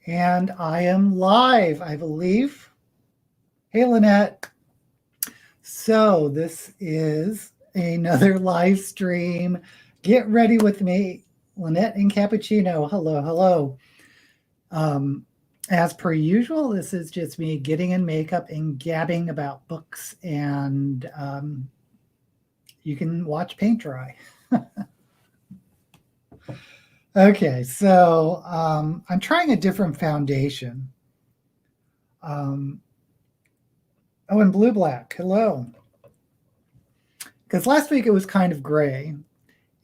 And I am live, I believe. Hey, Lynette. So this is another live stream. Get ready with me, Lynette and Cappuccino. Hello, hello. As per usual, this is just me getting in makeup and gabbing about books, and you can watch paint dry. Okay, so I'm trying a different foundation. Oh, and blue black. Hello. Because last week it was kind of gray,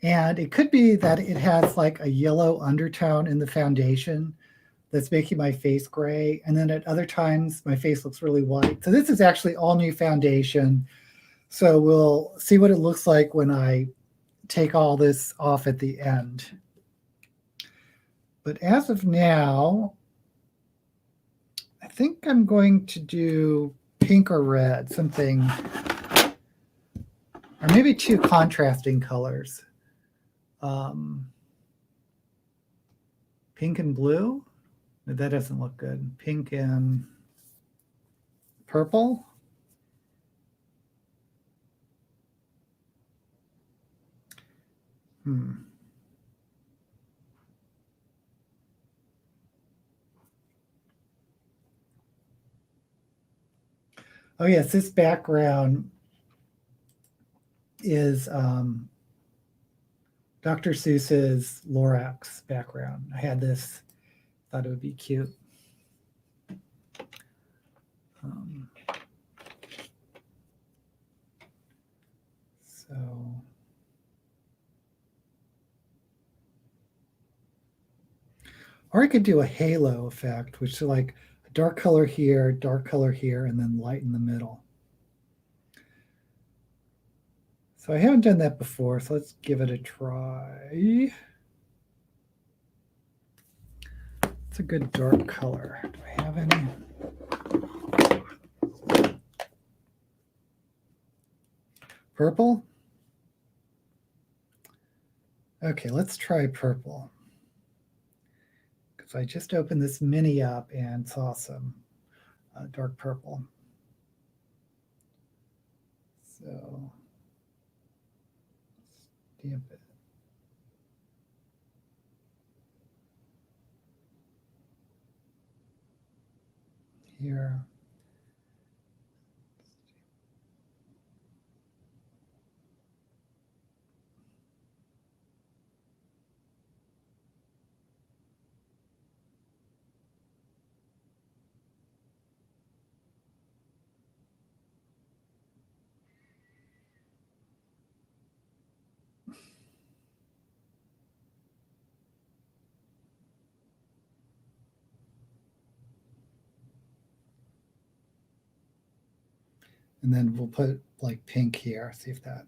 and it could be that it has like a yellow undertone in the foundation that's making my face gray, and then at other times my face looks really white. So this is actually all new foundation. So we'll see what it looks like when I take all this off at the end. But as of now, I think I'm going to do pink or red, something, or maybe two contrasting colors. Pink and blue? No, that doesn't look good. Pink and purple? Oh yes, this background is Dr. Seuss's Lorax background. I had this, thought it would be cute. Or I could do a halo effect, which is like a dark color here, and then light in the middle. So I haven't done that before, so let's give it a try. It's a good dark color. Do I have any? Purple? Okay, let's try purple. Because I just opened this mini up and saw some dark purple. So stamp it. Here. And then we'll put like pink here, see if that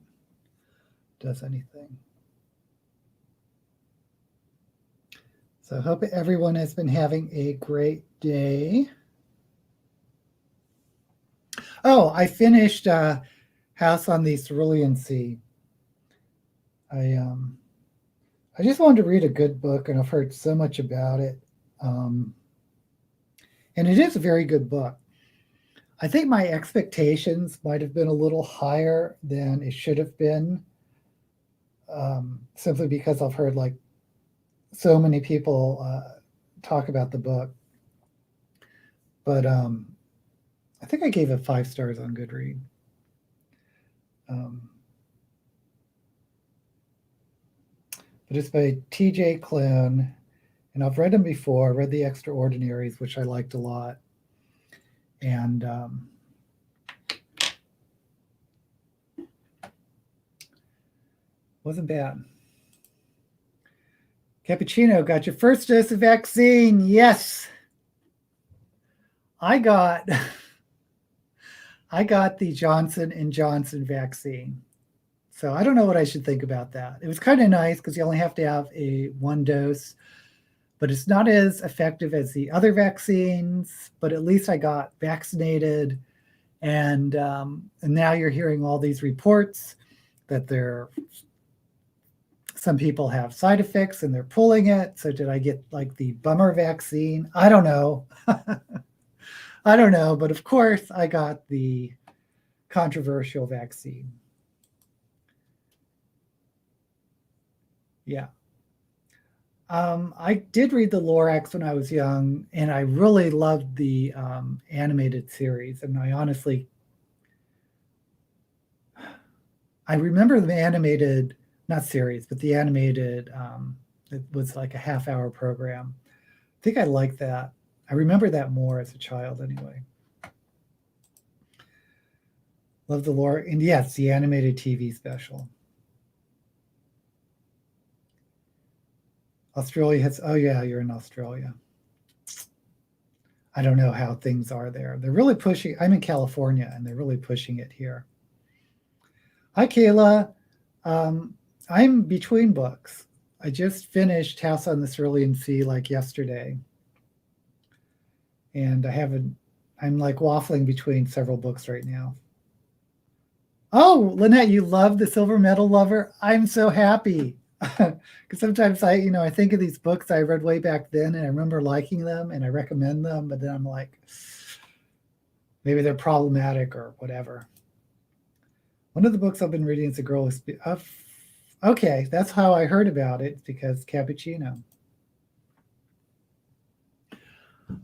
does anything. So I hope everyone has been having a great day. Oh, I finished House on the Cerulean Sea. I just wanted to read a good book, and I've heard so much about it. And it is a very good book. I think my expectations might have been a little higher than it should have been, simply because I've heard like so many people talk about the book. But I think I gave it 5 stars on Goodreads. But it's by T.J. Klune, and I've read him before. I read The Extraordinaries, which I liked a lot. And wasn't bad. Cappuccino, got your first dose of vaccine. Yes. I got the Johnson & Johnson vaccine. So I don't know what I should think about that. It was kind of nice because you only have to have one dose, but it's not as effective as the other vaccines, but at least I got vaccinated. And now you're hearing all these reports that they're some people have side effects and they're pulling it. So did I get like the bummer vaccine? I don't know. I don't know. But of course, I got the controversial vaccine. Yeah. I did read the Lorax when I was young, and I really loved the animated series. And I remember the animated, not series, but the animated, it was like a half-hour program. I think I liked that. I remember that more as a child anyway. Love the lore. And yes, the animated TV special. Australia has, oh yeah, you're in Australia. I don't know how things are there. They're really pushing, I'm in California and they're really pushing it here. Hi, Kayla. I'm between books. I just finished House on the Cerulean Sea like yesterday. And I'm like waffling between several books right now. Oh, Lynette, you love The Silver Medal Lover? I'm so happy. Because sometimes I think of these books I read way back then and I remember liking them and I recommend them, but then I'm like, maybe they're problematic or whatever. One of the books I've been reading is A Girl Who okay, that's how I heard about it, because Cappuccino.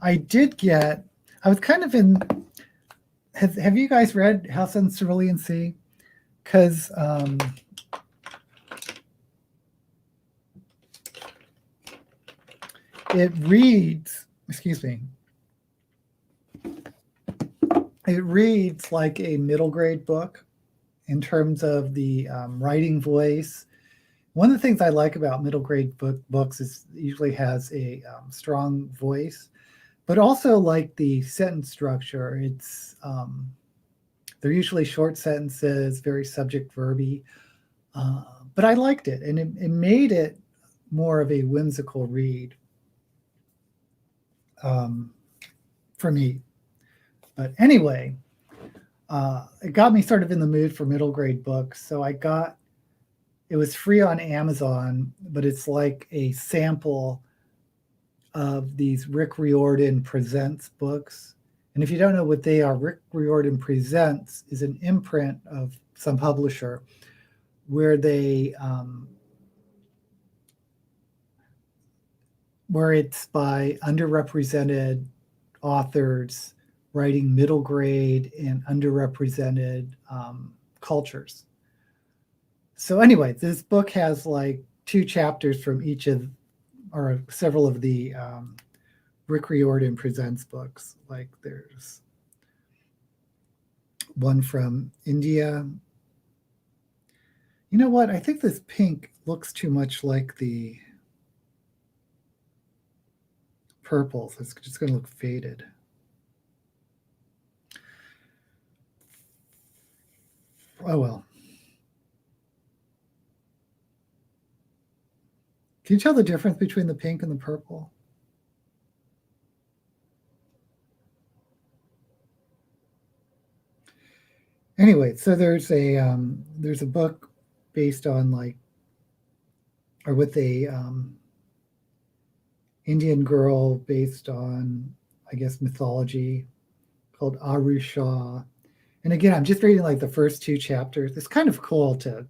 I was kind of in, have you guys read House on Cerulean Sea? Because it reads like a middle grade book in terms of the writing voice. One of the things I like about middle grade books is it usually has a strong voice, but also like the sentence structure. It's they're usually short sentences, very subject verby, but I liked it, and it made it more of a whimsical read for me. But anyway, it got me sort of in the mood for middle grade books. So it was free on Amazon, but it's like a sample of these Rick Riordan Presents books. And if you don't know what they are, Rick Riordan Presents is an imprint of some publisher where where it's by underrepresented authors writing middle grade and underrepresented cultures. So anyway, this book has like 2 chapters from each of, or several of the Rick Riordan Presents books. Like there's one from India. You know what? I think this pink looks too much like the purple, so it's just going to look faded. Oh well. Can you tell the difference between the pink and the purple? Anyway, so there's a book based on with a Indian girl based on, I guess, mythology, called Arusha. And again, I'm just reading like the first 2 chapters. It's kind of cool to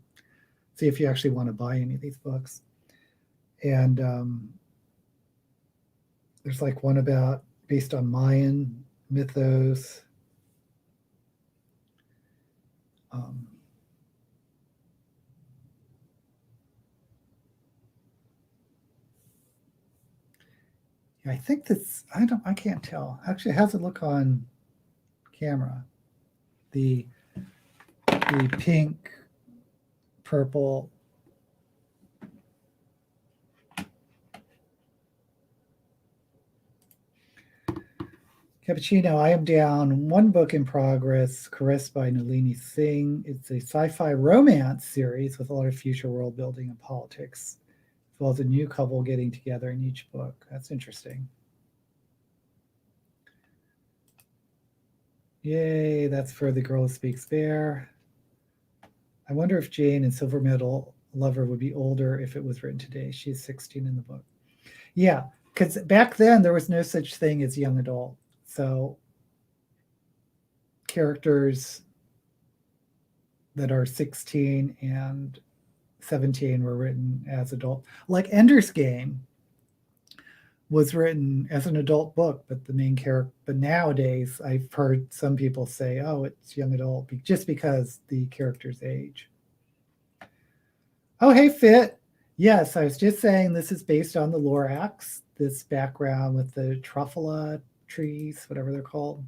see if you actually want to buy any of these books. And there's like one based on Mayan mythos. I think that's, I can't tell. Actually, how's it look on camera? The pink, purple. Cappuccino, I am down 1 book in progress, Caressed by Nalini Singh. It's a sci-fi romance series with a lot of future world building and politics, as well as a new couple getting together in each book. That's interesting. Yay, that's for The Girl Who Speaks Bear. I wonder if Jane and Silver Medal lover would be older if it was written today. She's 16 in the book. Yeah, because back then there was no such thing as young adult. So characters that are 16 and 17 were written as adult. Like Ender's Game was written as an adult book, but the main character, but nowadays I've heard some people say, oh, it's young adult just because the character's age. Oh, hey, Fit. Yes, I was just saying this is based on the Lorax, this background with the truffula trees, whatever they're called.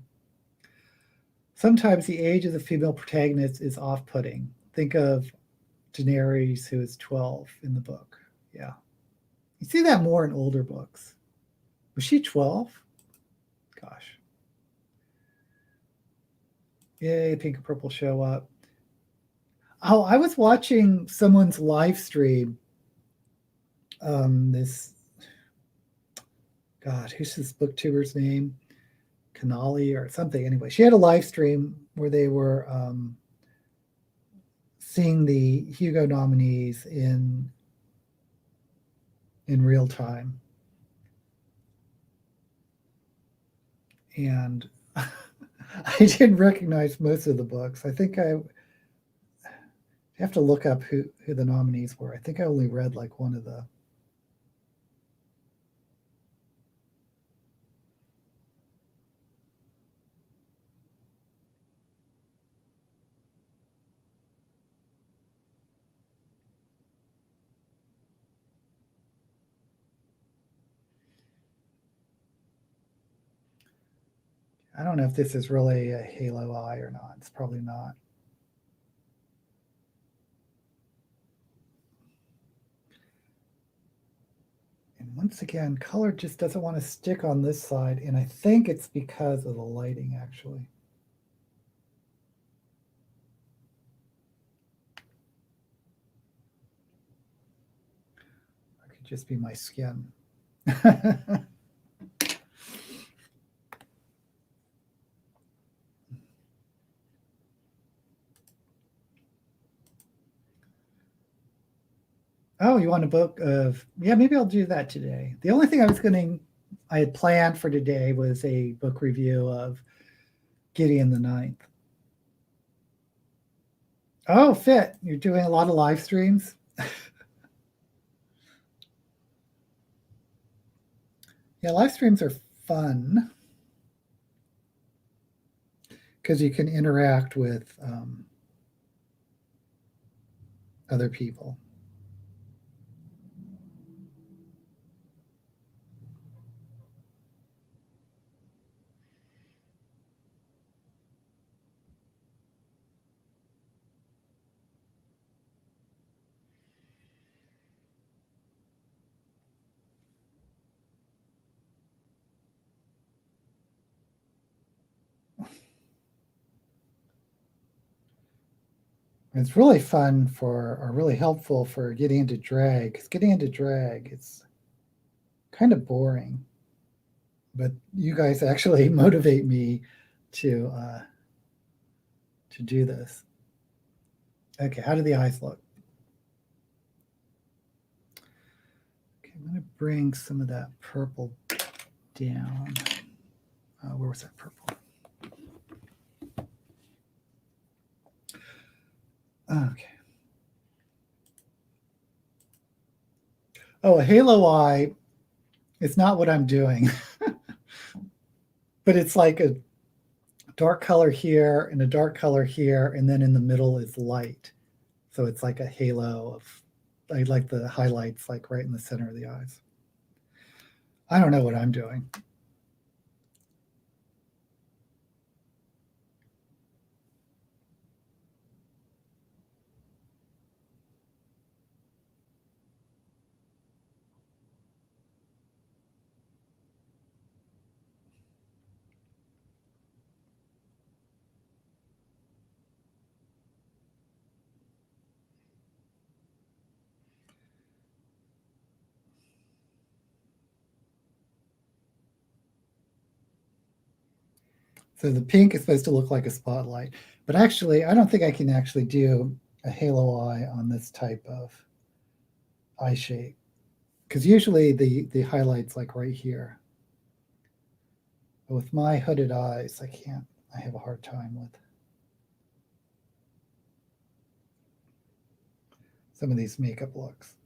Sometimes the age of the female protagonist is off-putting. Think of Daenerys, who is 12 in the book. Yeah. You see that more in older books. Was she 12? Gosh. Yay, pink and purple show up. Oh, I was watching someone's live stream. Who's this booktuber's name? Canali or something. Anyway, she had a live stream where they were seeing the Hugo nominees in real time. And I didn't recognize most of the books. I think I have to look up who the nominees were. I think I only read like one of the. I don't know if this is really a Halo Eye or not. It's probably not. And once again, color just doesn't want to stick on this side. And I think it's because of the lighting, actually. It could just be my skin. Oh, you want a book of, yeah, maybe I'll do that today. The only thing I had planned for today was a book review of Gideon the Ninth. Oh, Fit, you're doing a lot of live streams? Yeah, live streams are fun because you can interact with other people. It's really fun or really helpful for getting into drag. Because getting into drag is kind of boring, but you guys actually motivate me to do this. Okay, how do the eyes look? Okay, I'm going to bring some of that purple down. Where was that purple? Okay. Oh, a halo eye is not what I'm doing. But it's like a dark color here and a dark color here, and then in the middle is light. So it's like a halo of, I like the highlights like right in the center of the eyes. I don't know what I'm doing. So the pink is supposed to look like a spotlight, but actually, I don't think I can actually do a halo eye on this type of eye shape. Because usually the highlight's like right here. But with my hooded eyes, I have a hard time with some of these makeup looks.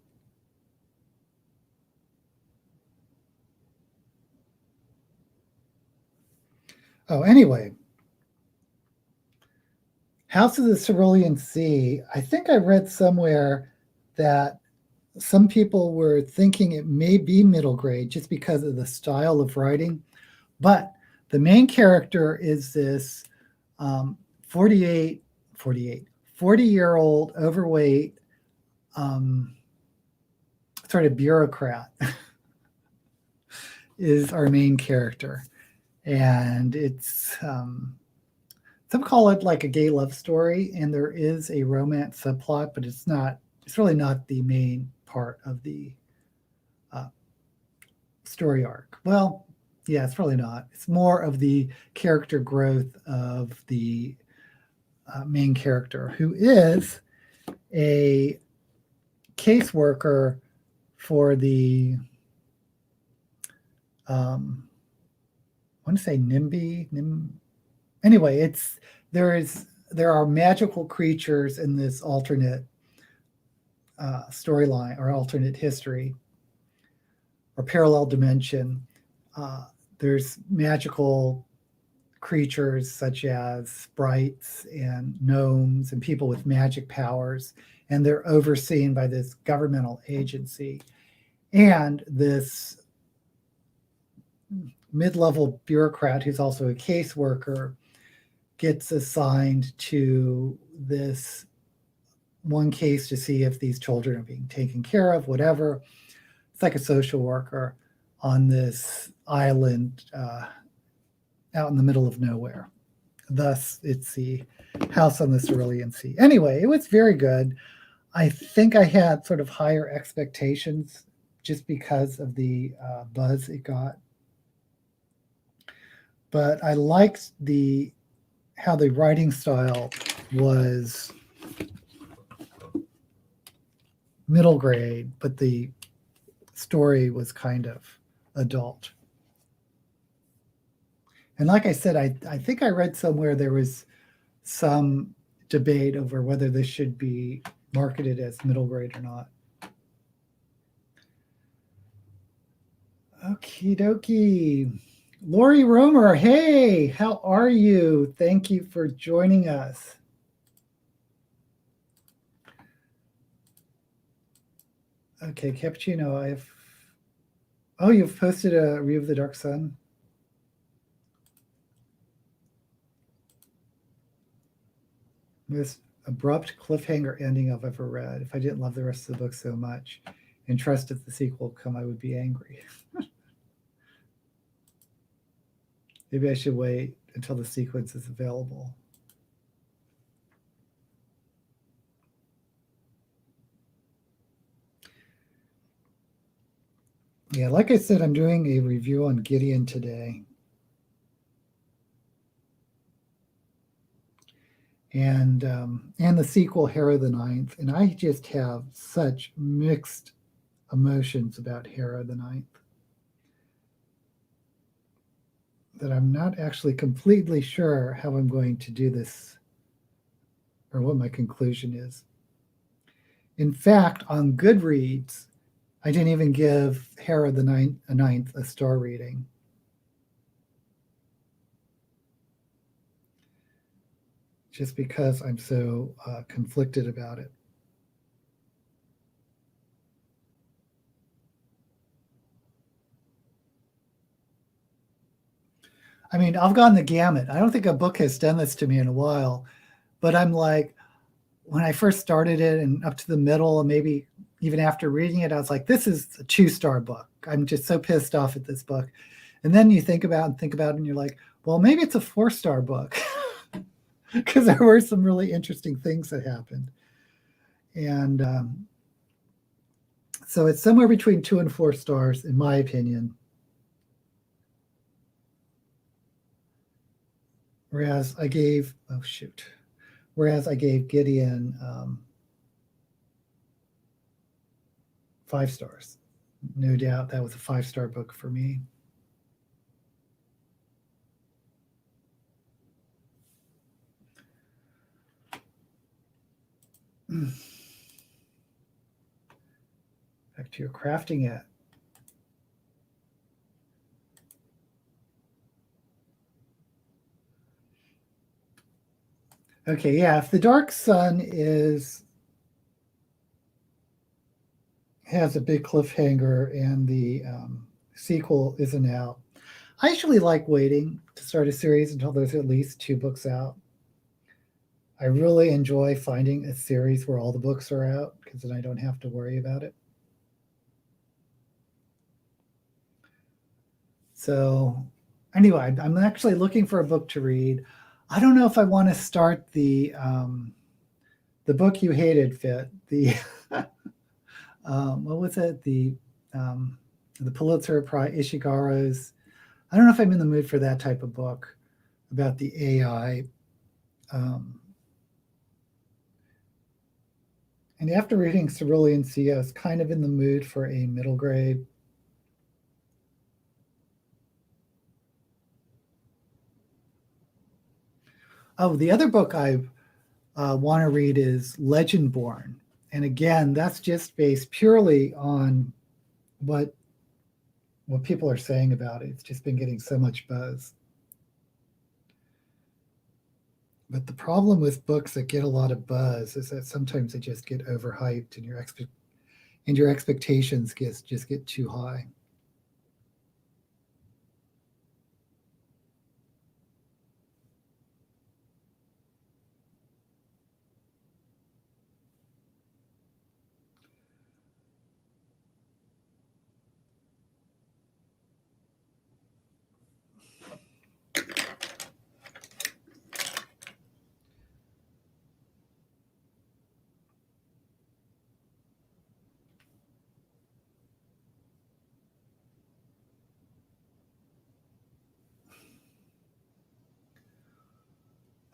Oh, anyway, House of the Cerulean Sea. I think I read somewhere that some people were thinking it may be middle grade just because of the style of writing. But the main character is this 40-year-old overweight sort of bureaucrat is our main character. And it's, some call it like a gay love story, and there is a romance subplot, but it's really not the main part of the story arc. Well, yeah, it's really not. It's more of the character growth of the main character, who is a caseworker for the, I want to say NIMBY. Anyway, there are magical creatures in this alternate storyline or alternate history or parallel dimension. There's magical creatures such as sprites and gnomes and people with magic powers, and they're overseen by this governmental agency. And this mid-level bureaucrat, who's also a caseworker, gets assigned to this one case to see if these children are being taken care of, whatever. It's like a social worker on this island out in the middle of nowhere. Thus, it's the House on the Cerulean Sea. Anyway, it was very good. I think I had sort of higher expectations just because of the buzz it got. But I liked how the writing style was middle grade, but the story was kind of adult. And like I said, I think I read somewhere there was some debate over whether this should be marketed as middle grade or not. Okie dokie. Lori Romer, hey, how are you? Thank you for joining us. Okay, Cappuccino, you've posted a review of The Dark Sun? Most abrupt cliffhanger ending I've ever read. If I didn't love the rest of the book so much and trust that the sequel will come, I would be angry. Maybe I should wait until the sequence is available. Yeah, like I said, I'm doing a review on Gideon today. And the sequel, Hera the Ninth. And I just have such mixed emotions about Hera the Ninth that I'm not actually completely sure how I'm going to do this or what my conclusion is. In fact, on Goodreads, I didn't even give Hera the Ninth a star rating. Just because I'm so conflicted about it. I mean, I've gone the gamut. I don't think a book has done this to me in a while, but I'm like, when I first started it and up to the middle, and maybe even after reading it, I was like, this is a 2-star book. I'm just so pissed off at this book. And then you think about it, and you're like, well, maybe it's a 4-star book because there were some really interesting things that happened. And so it's somewhere between 2 and 4 stars, in my opinion. Whereas I gave Gideon 5 stars. No doubt that was a 5-star book for me. Back to your crafting it. Okay, yeah, if the Dark Sun has a big cliffhanger and the sequel isn't out, I actually like waiting to start a series until there's at least 2 books out. I really enjoy finding a series where all the books are out because then I don't have to worry about it. So anyway, I'm actually looking for a book to read. I don't know if I want to start the book you hated, Fit. The what was it? The Pulitzer Prize, Ishiguro's. I don't know if I'm in the mood for that type of book about the AI. And after reading Cerulean Sea, I was kind of in the mood for a middle grade. Oh, the other book I want to read is Legendborn. And again, that's just based purely on what people are saying about it. It's just been getting so much buzz. But the problem with books that get a lot of buzz is that sometimes they just get overhyped and your expectations just get too high.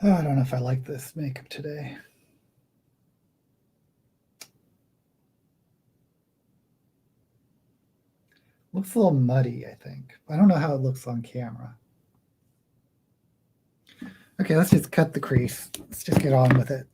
Oh, I don't know if I like this makeup today. Looks a little muddy, I think. I don't know how it looks on camera. Okay, let's just cut the crease. Let's just get on with it.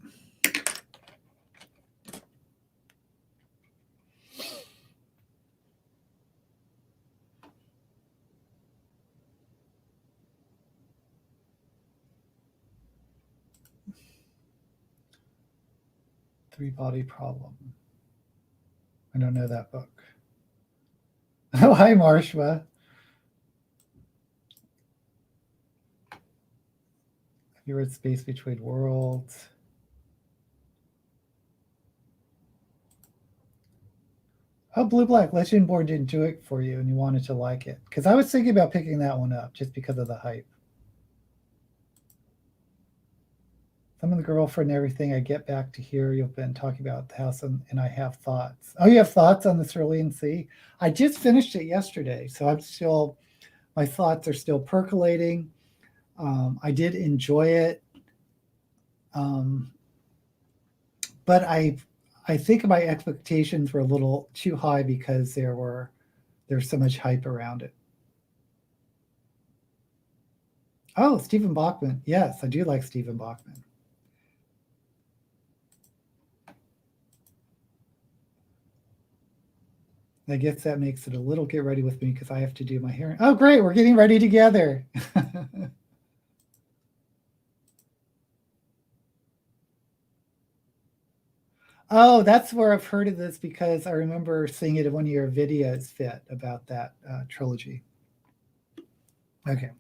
Three Body Problem. I don't know that book. Oh, hi, Marshma. Have you read Space Between Worlds? Oh, Blue Black Legendborn didn't do it for you and you wanted to like it. Because I was thinking about picking that one up just because of the hype. Some of the girlfriend and everything I get back to here. You've been talking about the house and I have thoughts. Oh, you have thoughts on the Cerulean Sea? I just finished it yesterday, so my thoughts are still percolating. I did enjoy it. But I think my expectations were a little too high because there's so much hype around it. Oh, Stephen Bachman. Yes, I do like Stephen Bachman. I guess that makes it a little get ready with me because I have to do my hair. Oh, great. We're getting ready together. Oh, that's where I've heard of this because I remember seeing it in one of your videos, Fit, about that trilogy. Okay.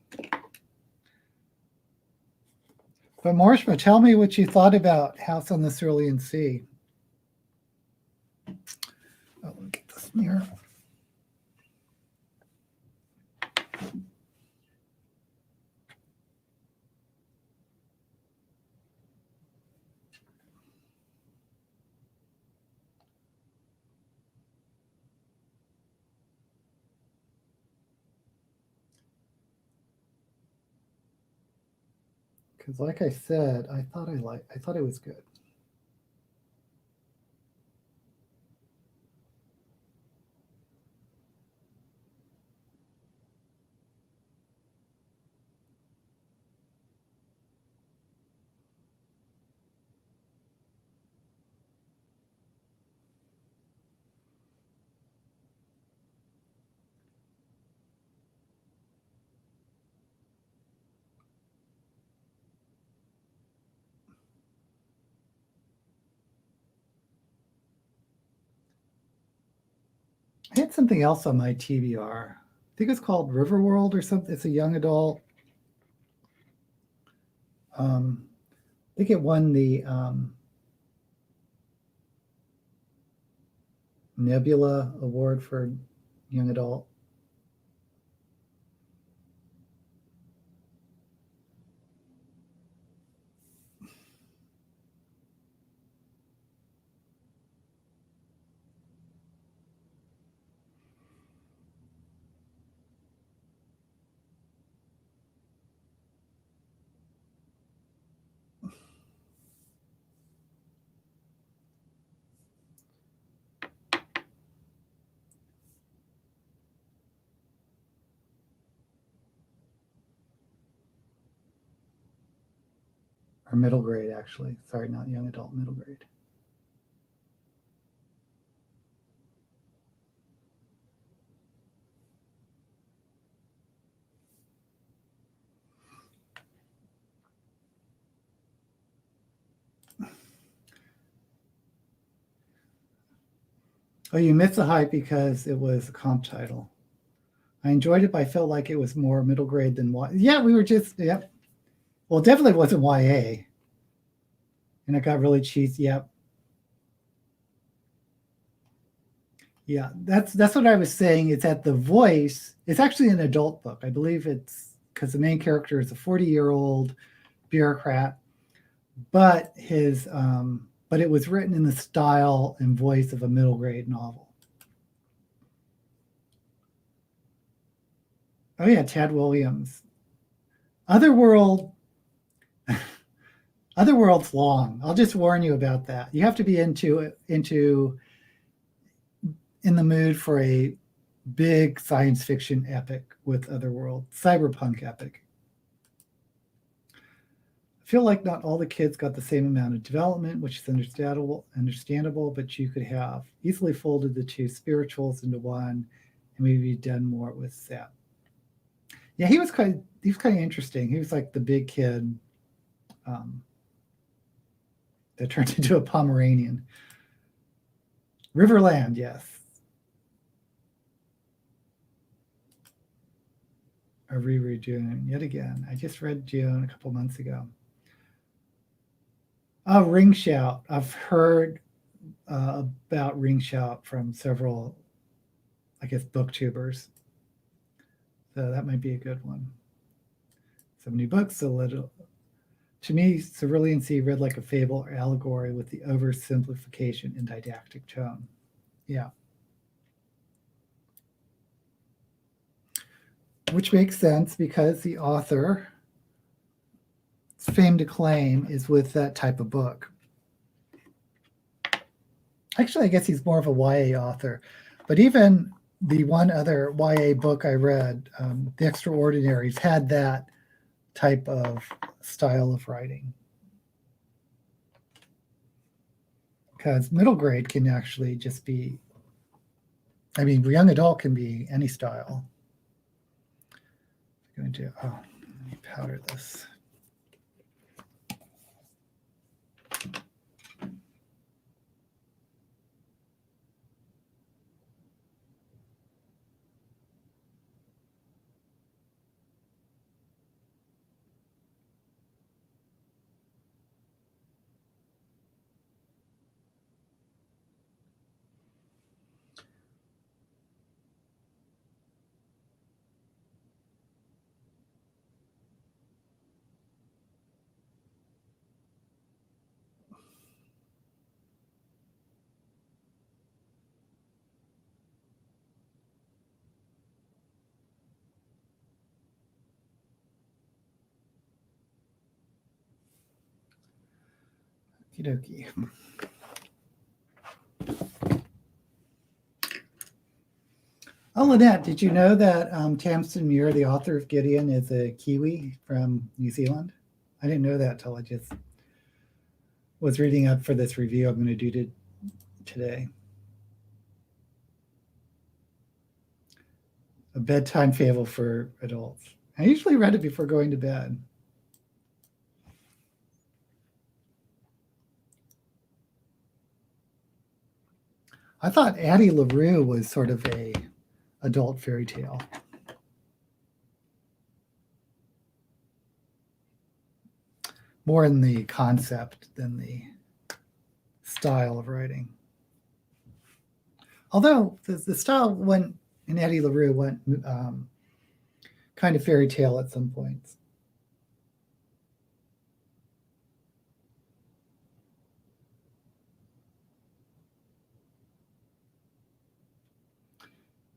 But Marshma, tell me what you thought about House on the Cerulean Sea. Oh, let me get this mirror. Because like I said, I thought it was good. I had something else on my TBR. I think it's called Riverworld or something. It's a young adult. I think it won the Nebula Award for young adult. Or middle grade, actually. Sorry, not young adult, middle grade. Oh, you missed the hype because it was a comp title. I enjoyed it, but I felt like it was more middle grade than Yeah, we were just, yep. Well, it definitely wasn't YA. And it got really cheesy. Yep. Yeah, that's what I was saying. It's at The Voice. It's actually an adult book. I believe it's because the main character is a 40-year-old bureaucrat, but but it was written in the style and voice of a middle grade novel. Oh yeah, Tad Williams. Otherworld. Otherworld's long. I'll just warn you about that. You have to be in the mood for a big science fiction epic with Otherworld, cyberpunk epic. I feel like not all the kids got the same amount of development, which is understandable, but you could have easily folded the two spirituals into one and maybe done more with Seth. Yeah, he was kind of interesting. He was like the big kid that turned into a Pomeranian. Riverland, yes. I reread June yet again. I just read June a couple months ago. Oh, Ring Shout. I've heard about Ring Shout from several, I guess, booktubers. So that might be a good one. So many books, a little. To me, Cerulean Sea read like a fable or allegory with the oversimplification and didactic tone. Yeah. Which makes sense because the author's famed acclaim is with that type of book. Actually, I guess he's more of a YA author. But even the one other YA book I read, The Extraordinaries, had that type of style of writing. Because middle grade can actually just be, I mean, young adult can be any style. I'm going to, let me powder this. Okie dokie. Oh, Lynette, did you know that Tamsin Muir, the author of Gideon, is a Kiwi from New Zealand? I didn't know that till I just was reading up for this review I'm going to do today. A bedtime fable for adults. I usually read it before going to bed. I thought Addie LaRue was sort of a adult fairy tale. More in the concept than the style of writing. Although the style went in Addie LaRue went kind of fairy tale at some points.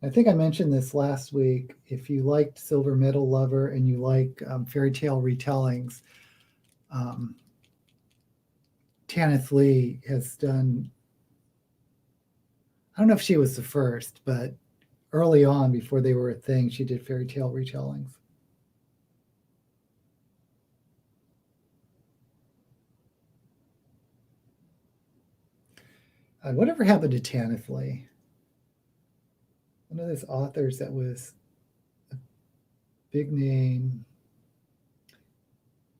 I think I mentioned this last week. If you liked Silver Metal Lover and you like fairy tale retellings, Tanith Lee has done, I don't know if she was the first, but early on, before they were a thing, she did fairy tale retellings. Whatever happened to Tanith Lee? One of those authors that was a big name.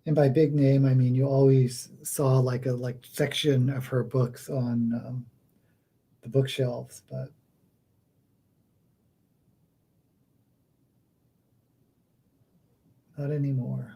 And by big name, I mean you always saw like a section of her books on the bookshelves, but not anymore.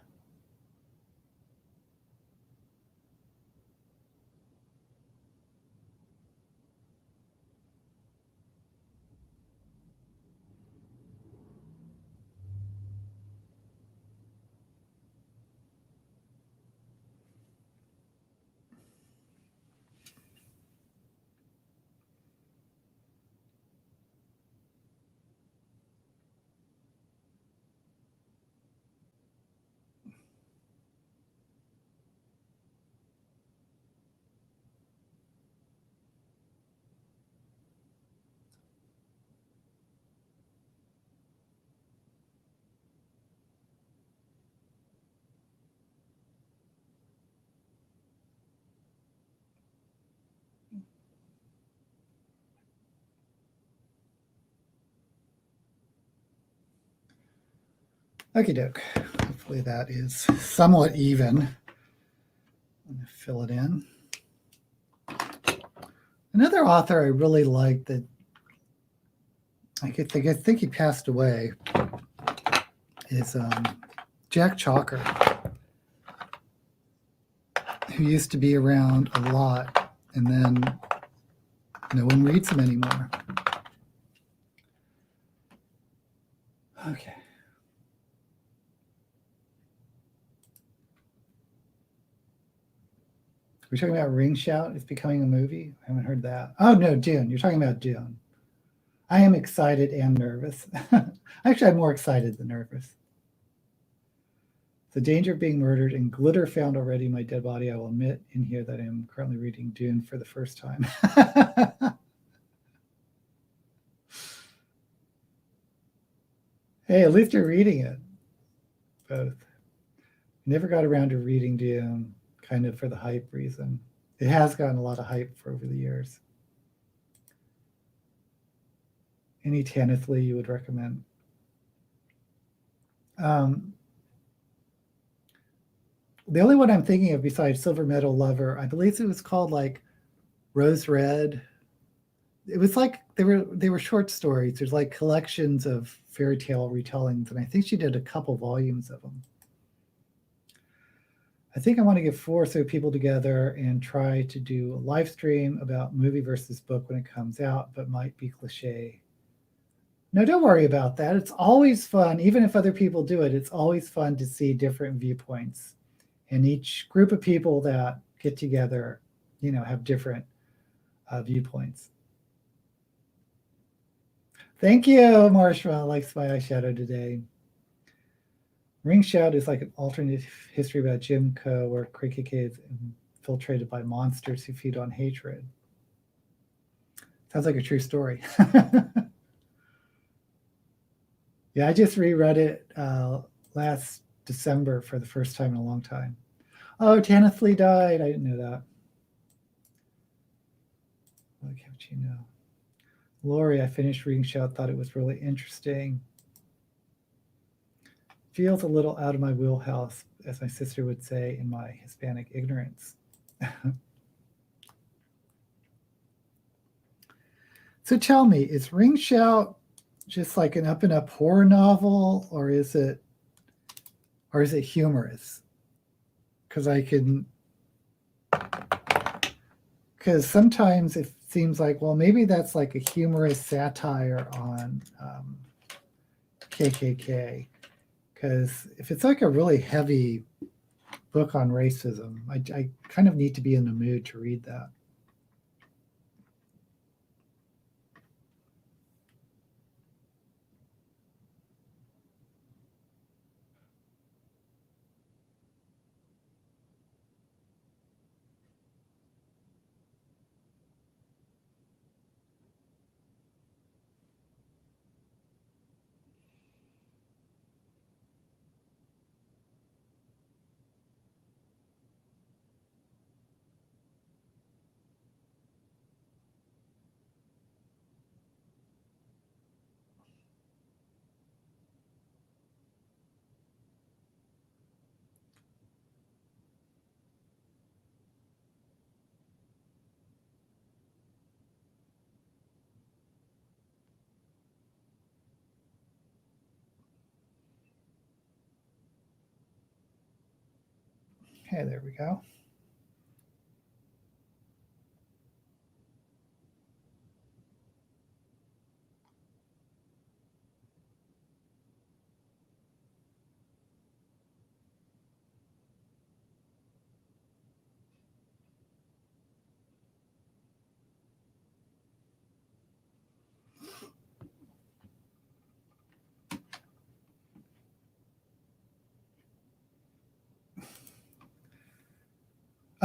Okie doke. Hopefully that is somewhat even. I'm going to fill it in. Another author I really liked that I think he passed away is Jack Chalker, who used to be around a lot, and then no one reads him anymore. Okay. We're talking about Ring Shout. It's becoming a movie. I haven't heard that. Oh, no, Dune. You're talking about Dune. I am excited and nervous. Actually, I'm more excited than nervous. The danger of being murdered and glitter found already in my dead body. I will admit in here that I am currently reading Dune for the first time. Hey, at least you're reading it. Both. Never got around to reading Dune, kind of for the hype reason. It has gotten a lot of hype for over the years. Any Tanith Lee you would recommend? The only one I'm thinking of besides Silver Metal Lover, I believe it was called like Rose Red. It was like they were short stories. There's like collections of fairy tale retellings, and I think she did a couple volumes of them. I think I want to get 4 or so people together and try to do a live stream about movie versus book when it comes out, but might be cliche. No, don't worry about that. It's always fun, even if other people do it, it's always fun to see different viewpoints. And each group of people that get together, have different viewpoints. Thank you, Marshma likes my eyeshadow today. Ring Shout is like an alternate history about Jim Crow, where KKK is infiltrated by monsters who feed on hatred. Sounds like a true story. Yeah, I just reread it last December for the first time in a long time. Oh, Tanith Lee died. I didn't know that. What cappuccino? Lori, I finished Ring Shout, thought it was really interesting. Feels a little out of my wheelhouse, as my sister would say, in my Hispanic ignorance. So tell me, is Ring Shout just like an up and up horror novel, or is it humorous? Because sometimes it seems like, well, maybe that's like a humorous satire on KKK. Because if it's like a really heavy book on racism, I kind of need to be in the mood to read that. Okay, there we go.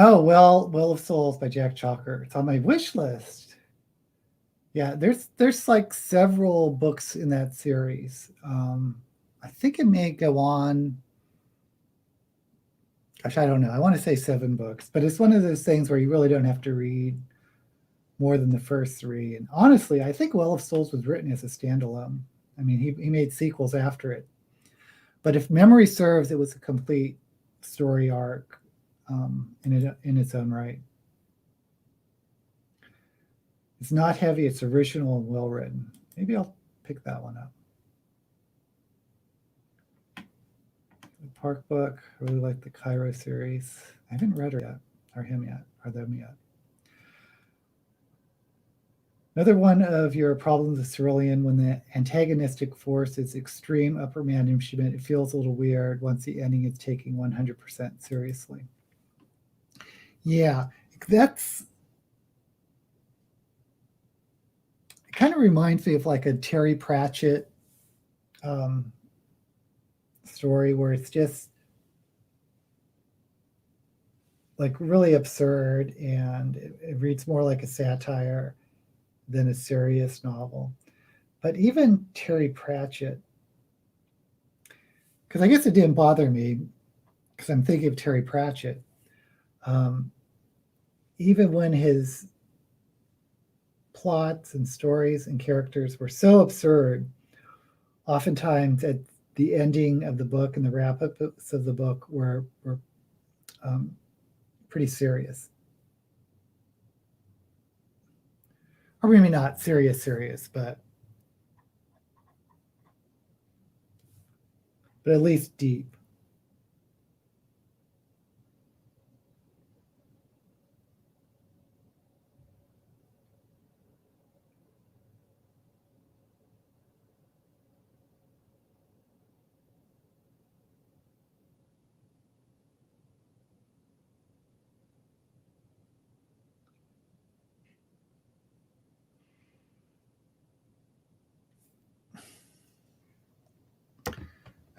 Oh, well, Will of Souls by Jack Chalker. It's on my wish list. Yeah, there's like several books in that series. I think it may go on. Gosh, I don't know. I want to say 7 books, but it's one of those things where you really don't have to read more than the first 3. And honestly, I think Well of Souls was written as a standalone. I mean, he made sequels after it. But if memory serves, it was a complete story arc in its own right. It's not heavy. It's original and well written. Maybe I'll pick that one up. The Park book. I really like the Cairo series. I haven't read her yet, or him yet, or them yet. Another one of your problems is Cerulean. When the antagonistic force is extreme upper management, it feels a little weird once the ending is taking 100% seriously. Yeah, that's. It kind of reminds me of like a Terry Pratchett story where it's just like really absurd, and it reads more like a satire than a serious novel. But even Terry Pratchett, because I guess it didn't bother me because I'm thinking of Terry Pratchett. Even when his plots and stories and characters were so absurd, oftentimes at the ending of the book and the wrap-ups of the book were pretty serious. Or maybe not serious, but at least deep.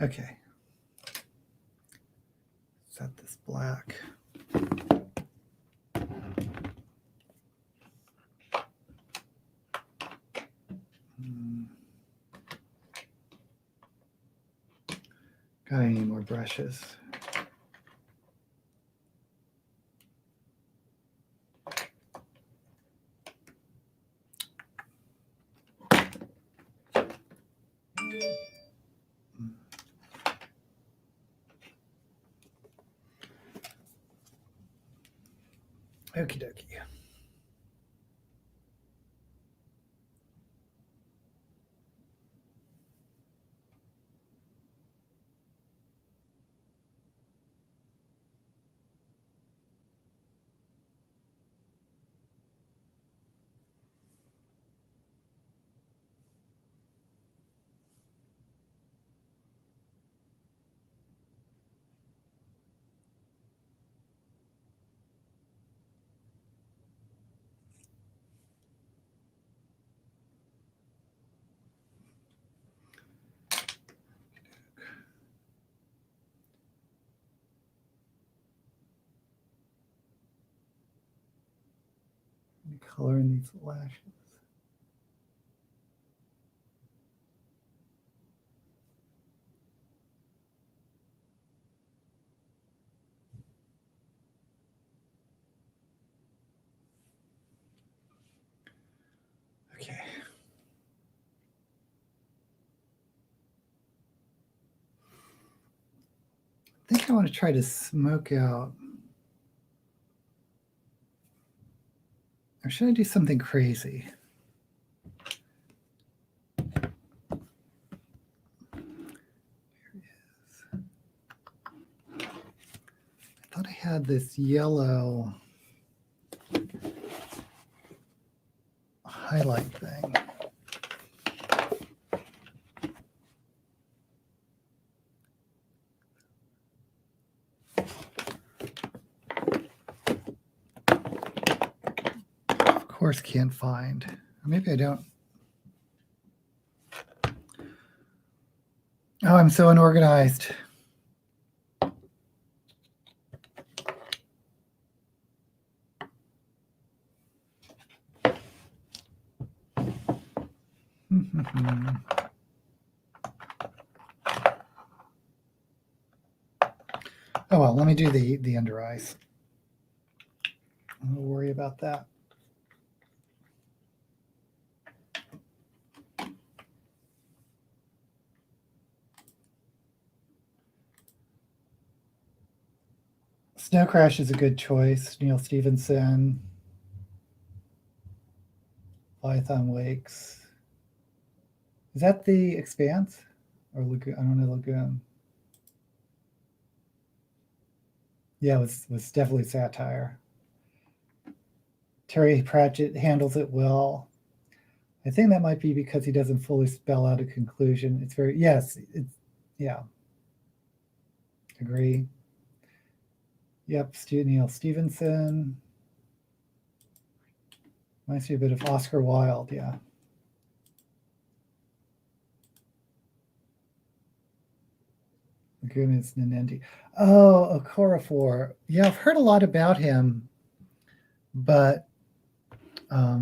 Okay. Set this black. Got any more brushes? Okie dokie. color in these lashes. Okay. I think I want to try to smoke out. Or should I do something crazy? I thought I had this yellow highlight thing. Of course, can't find. Or maybe I don't. Oh, I'm so unorganized. Oh, well, let me do the under eyes. I'll worry about that. Snow Crash is a good choice. Neil Stevenson. Python Wakes. Is that The Expanse? Or Lagoon? I don't know, Lagoon. Yeah, it was definitely satire. Terry Pratchett handles it well. I think that might be because he doesn't fully spell out a conclusion. It's very, yes, it's, yeah. Agree. Yep, Neil Stevenson. Reminds me a bit of Oscar Wilde, yeah. Lagoon is Ninendi. Oh, Okorafor. Yeah, I've heard a lot about him, but I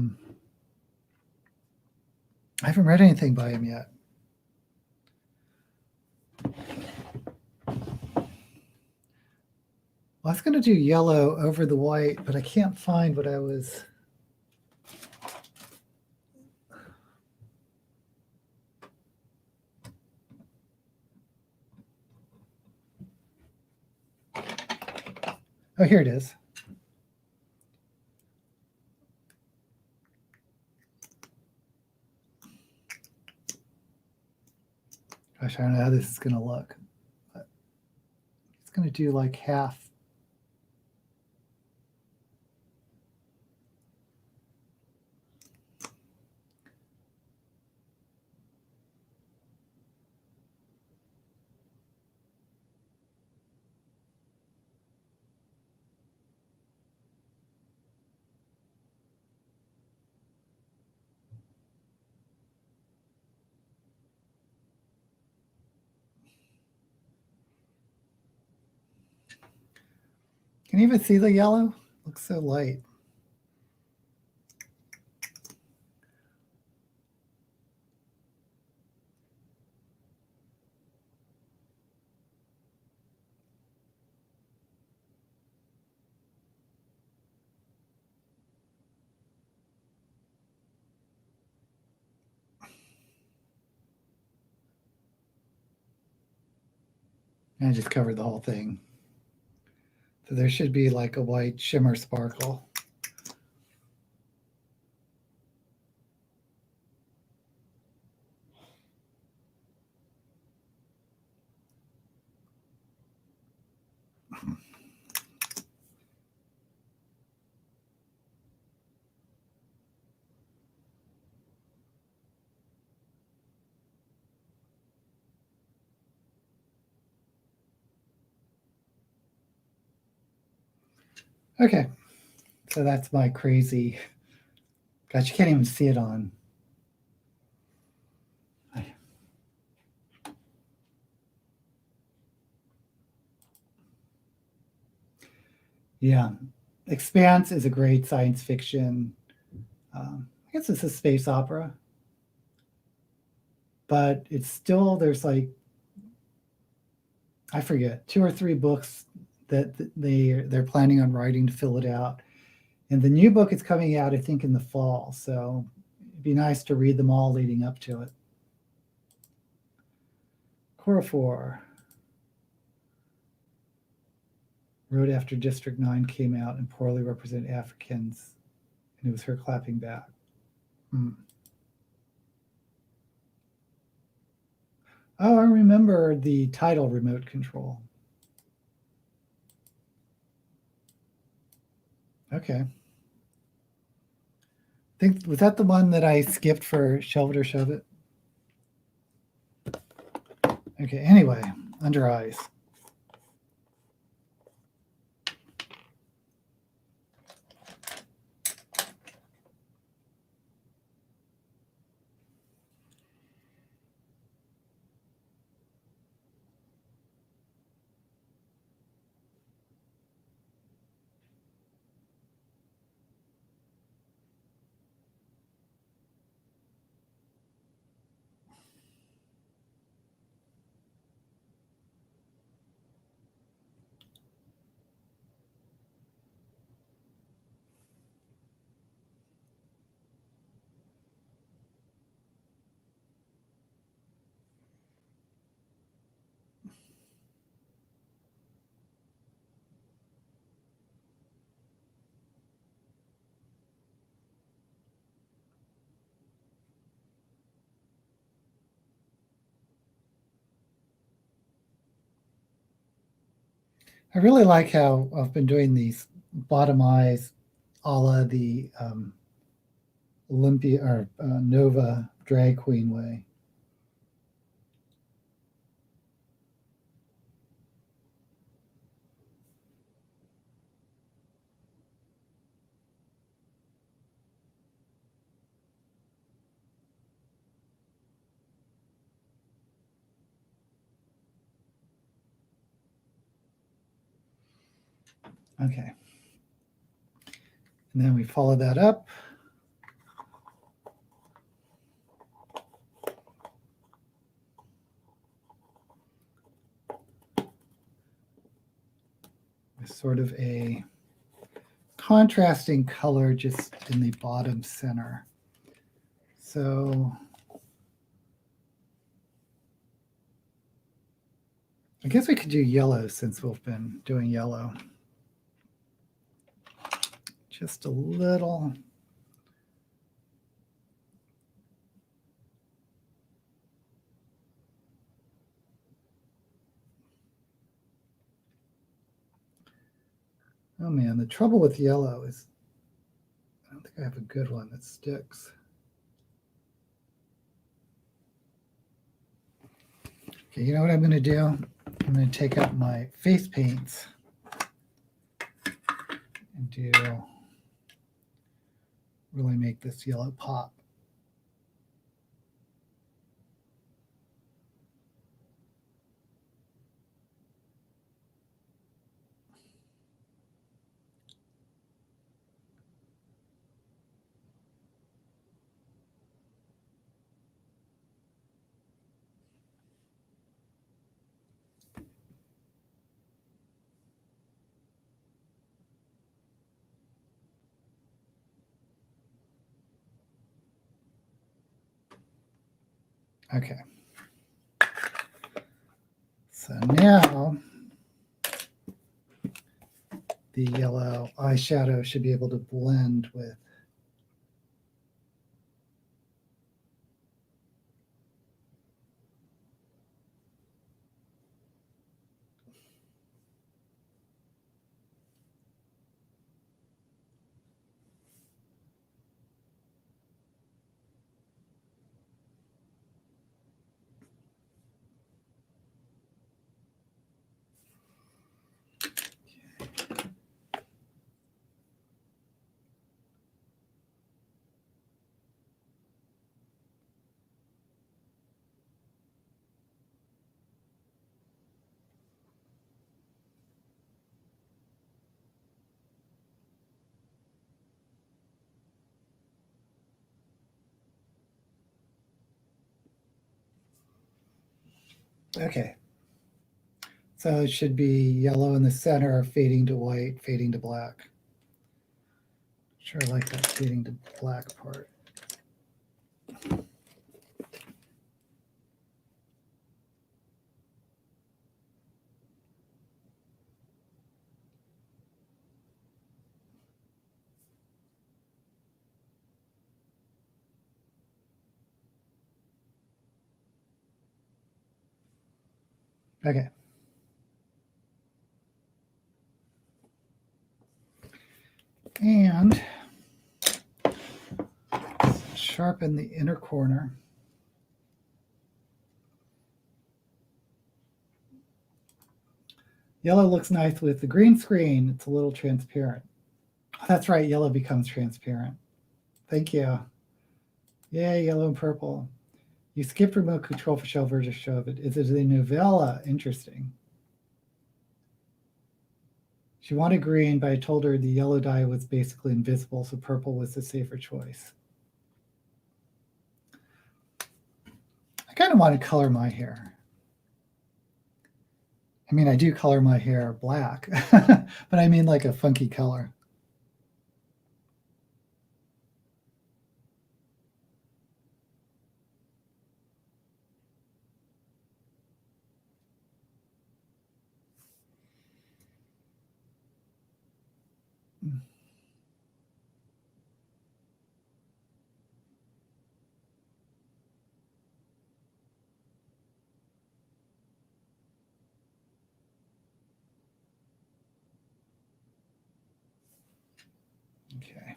haven't read anything by him yet. Well, I was going to do yellow over the white, but I can't find what I was. Oh, here it is. Gosh, I don't know how this is going to look. But it's going to do like half. Can you even see the yellow? Looks so light. And I just covered the whole thing. So there should be like a white shimmer sparkle. Okay, so that's my crazy. Gosh, you can't even see it on. Yeah, Expanse is a great science fiction guess it's a space opera. But it's still, there's like, I forget, 2 or 3 books that they're planning on writing to fill it out. And the new book is coming out, I think, in the fall. So it'd be nice to read them all leading up to it. Cora wrote after District 9 came out and poorly represented Africans, and it was her clapping back. Oh, I remember the title, Remote Control. Okay. I think, was that the one that I skipped for Shelve It or Shove It? Okay, anyway, Under Eyes. I really like how I've been doing these bottom eyes a la the Olympia or Nova drag queen way. Okay. And then we follow that up. With sort of a contrasting color just in the bottom center. So I guess we could do yellow since we've been doing yellow. Just a little. Oh man, the trouble with yellow is I don't think I have a good one that sticks. Okay, you know what I'm going to do? I'm going to take out my face paints and do really make this yellow pop. Okay. So now the yellow eyeshadow should be able to blend with Okay. So it should be yellow in the center, fading to white, fading to black. Sure, I like that fading to black part. Okay. And sharpen the inner corner. Yellow looks nice with the green screen. It's a little transparent. Oh, that's right, yellow becomes transparent. Thank you. Yay, yellow and purple. You skipped remote control for Shelver to show it. Is it a novella? Interesting. She wanted green, but I told her the yellow dye was basically invisible, so purple was the safer choice. I kind of want to color my hair. I mean, I do color my hair black, but I mean like a funky color. Okay.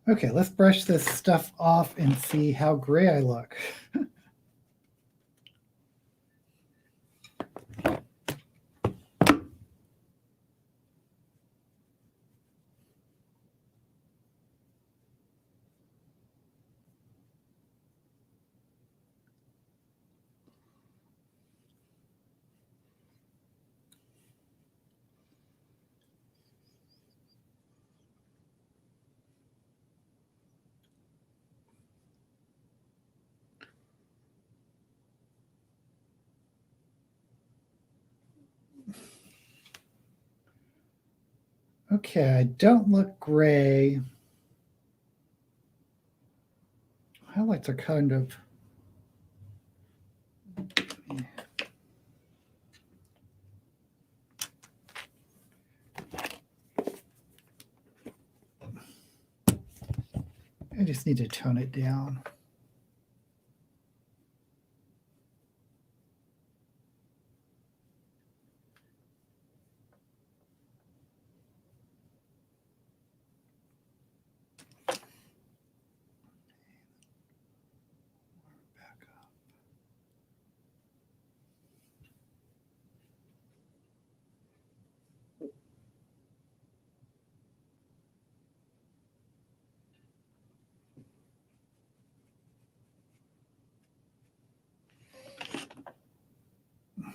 Okay, let's brush this stuff off and see how gray I look. Okay, I don't look gray. Highlights are kind of... I just need to tone it down.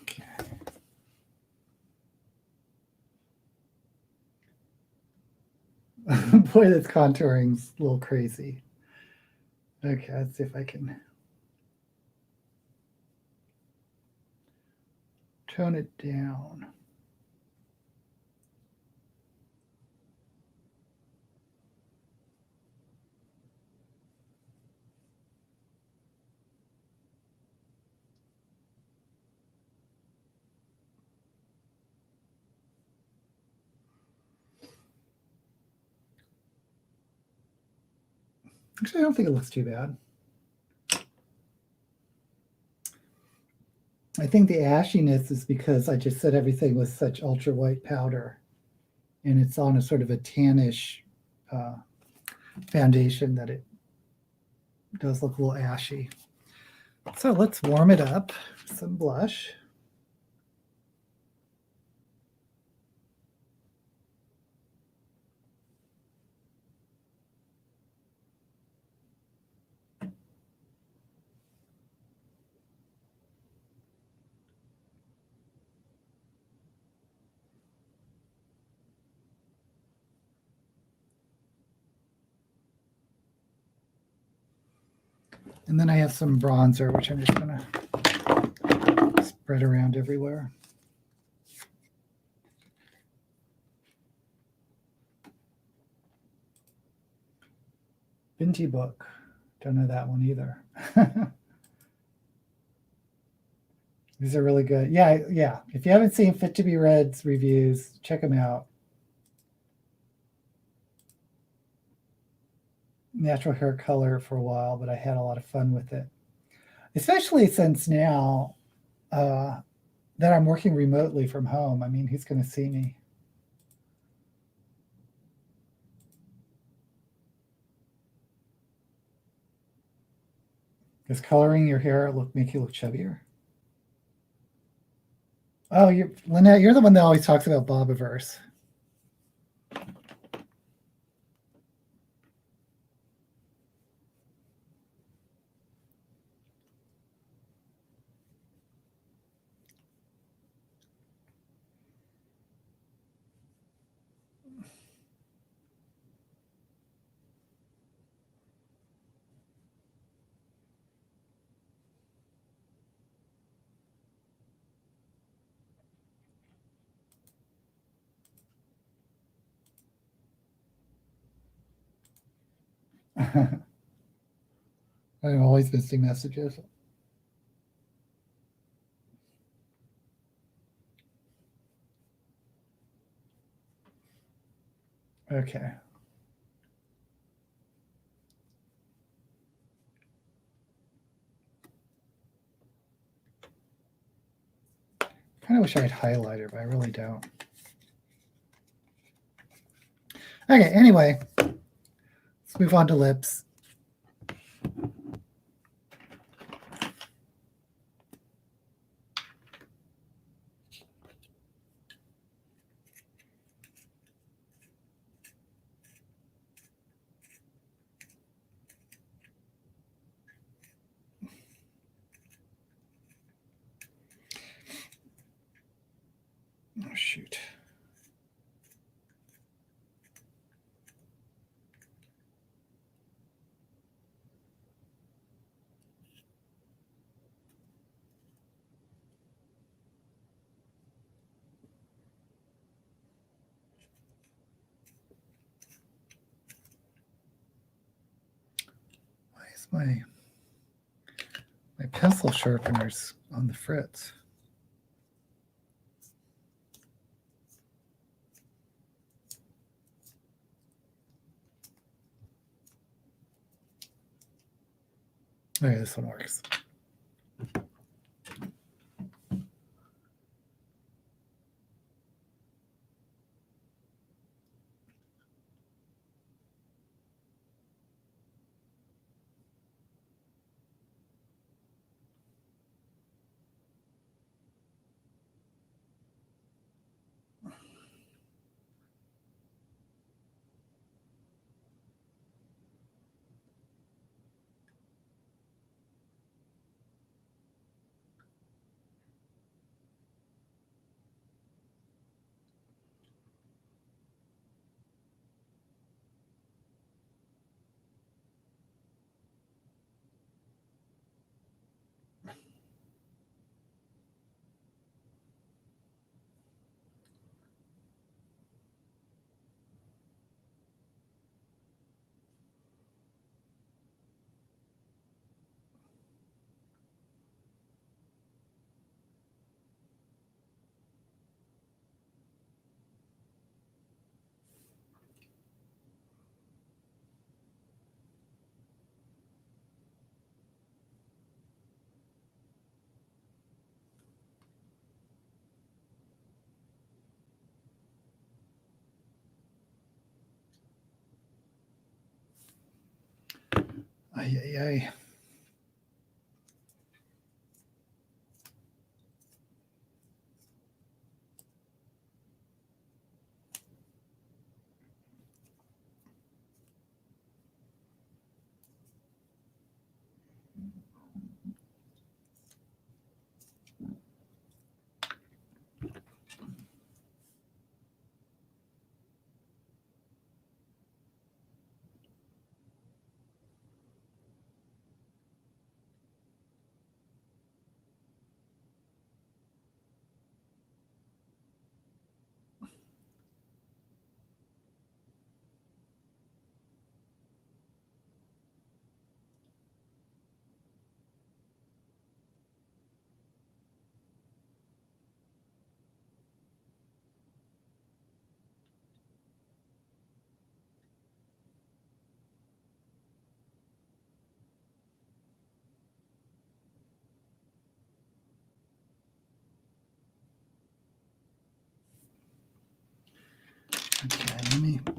Okay. Boy, this contouring's a little crazy. Okay, let's see if I can tone it down. Actually, I don't think it looks too bad. I think the ashiness is because I just said everything was such ultra white powder, and it's on a sort of a tannish foundation that it does look a little ashy. So let's warm it up. Some blush. And then I have some bronzer, which I'm just going to spread around everywhere. Binti book. Don't know that one either. These are really good. Yeah, yeah. If you haven't seen Fit to Be Red's reviews, check them out. Natural hair color for a while, but I had a lot of fun with it. Especially since now that I'm working remotely from home. I mean, who's going to see me? Does coloring your hair make you look chubbier? Oh, Lynette, you're the one that always talks about Bobiverse. I'm always missing messages. Okay. Kind of wish I had highlighter, but I really don't. Okay, anyway, let's move on to lips. Oh, shoot. Why is my pencil sharpener's on the fritz? Okay, this one works. Ay, ay, ay. me.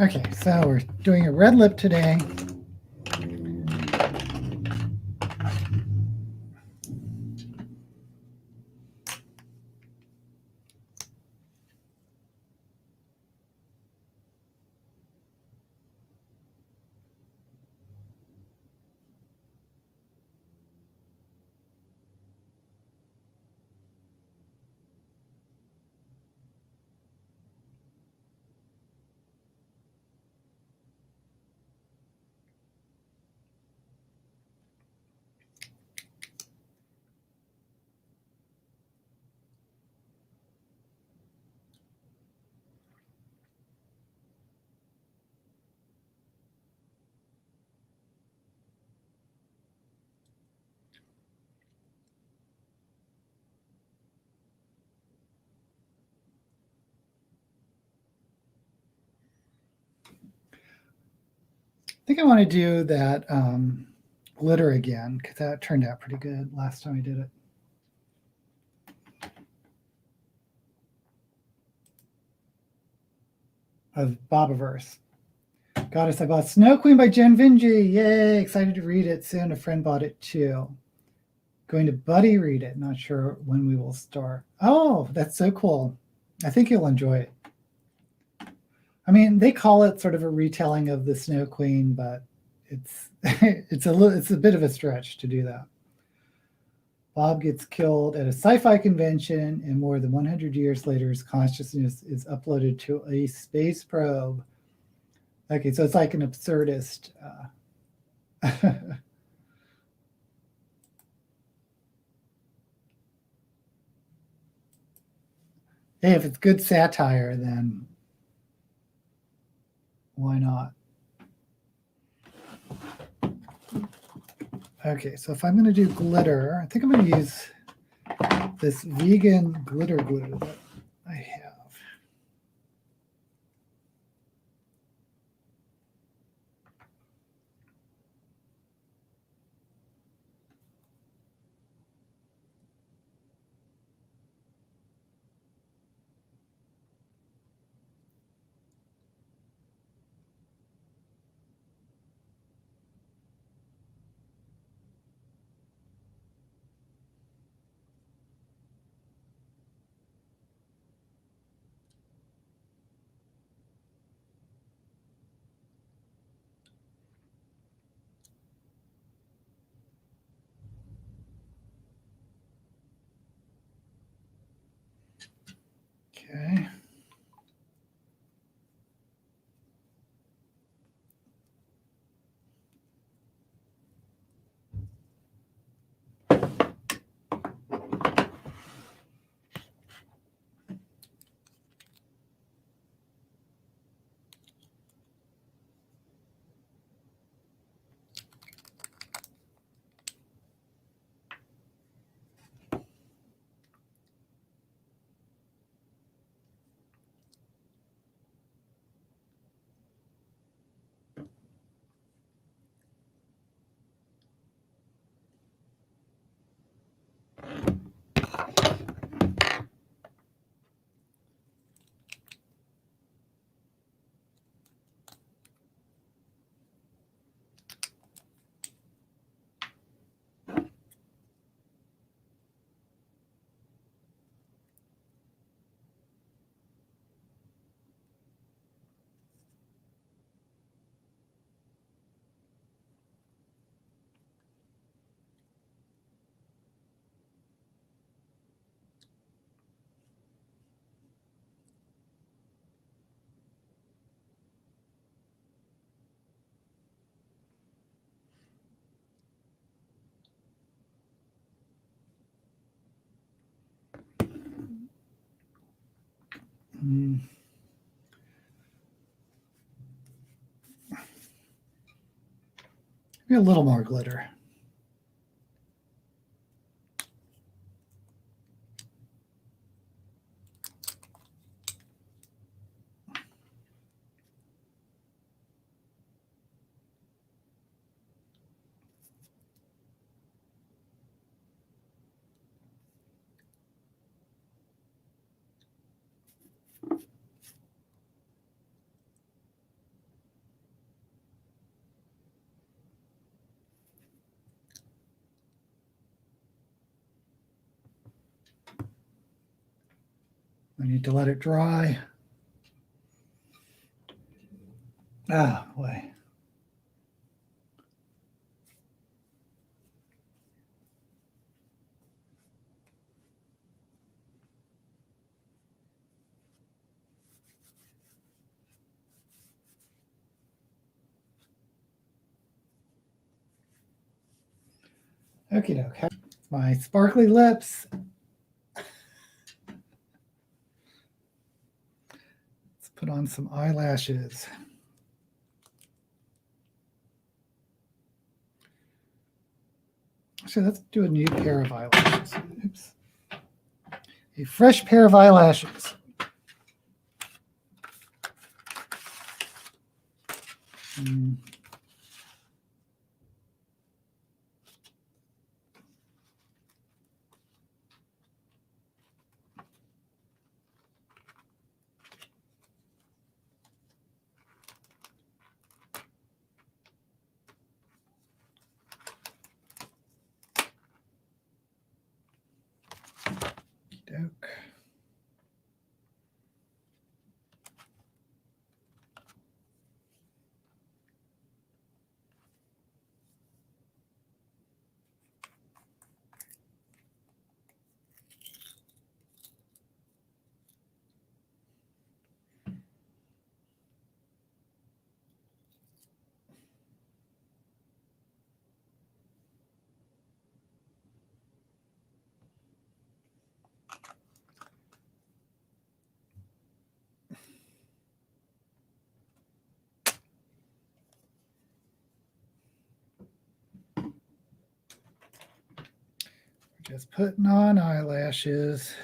Okay, so we're doing a red lip today. I think I want to do that glitter again because that turned out pretty good last time I did it. Of Bobiverse. Goddess, I bought Snow Queen by Jen Vinci. Yay, excited to read it soon. A friend bought it too. Going to buddy read it. Not sure when we will start. Oh, that's so cool. I think you'll enjoy it. I mean, they call it sort of a retelling of the Snow Queen, but it's it's a bit of a stretch to do that. Bob gets killed at a sci-fi convention, and more than 100 years later, his consciousness is uploaded to a space probe. Okay, so it's like an absurdist. Hey, if it's good satire, then why not? Okay, so if I'm going to do glitter, I think I'm going to use this vegan glitter glue that I have. Maybe a little more glitter. I need to let it dry. Ah, boy. Okie doke. My sparkly lips. Let's put on some eyelashes. Actually, let's do a new pair of eyelashes. Oops. A fresh pair of eyelashes. Doke. Just putting on eyelashes.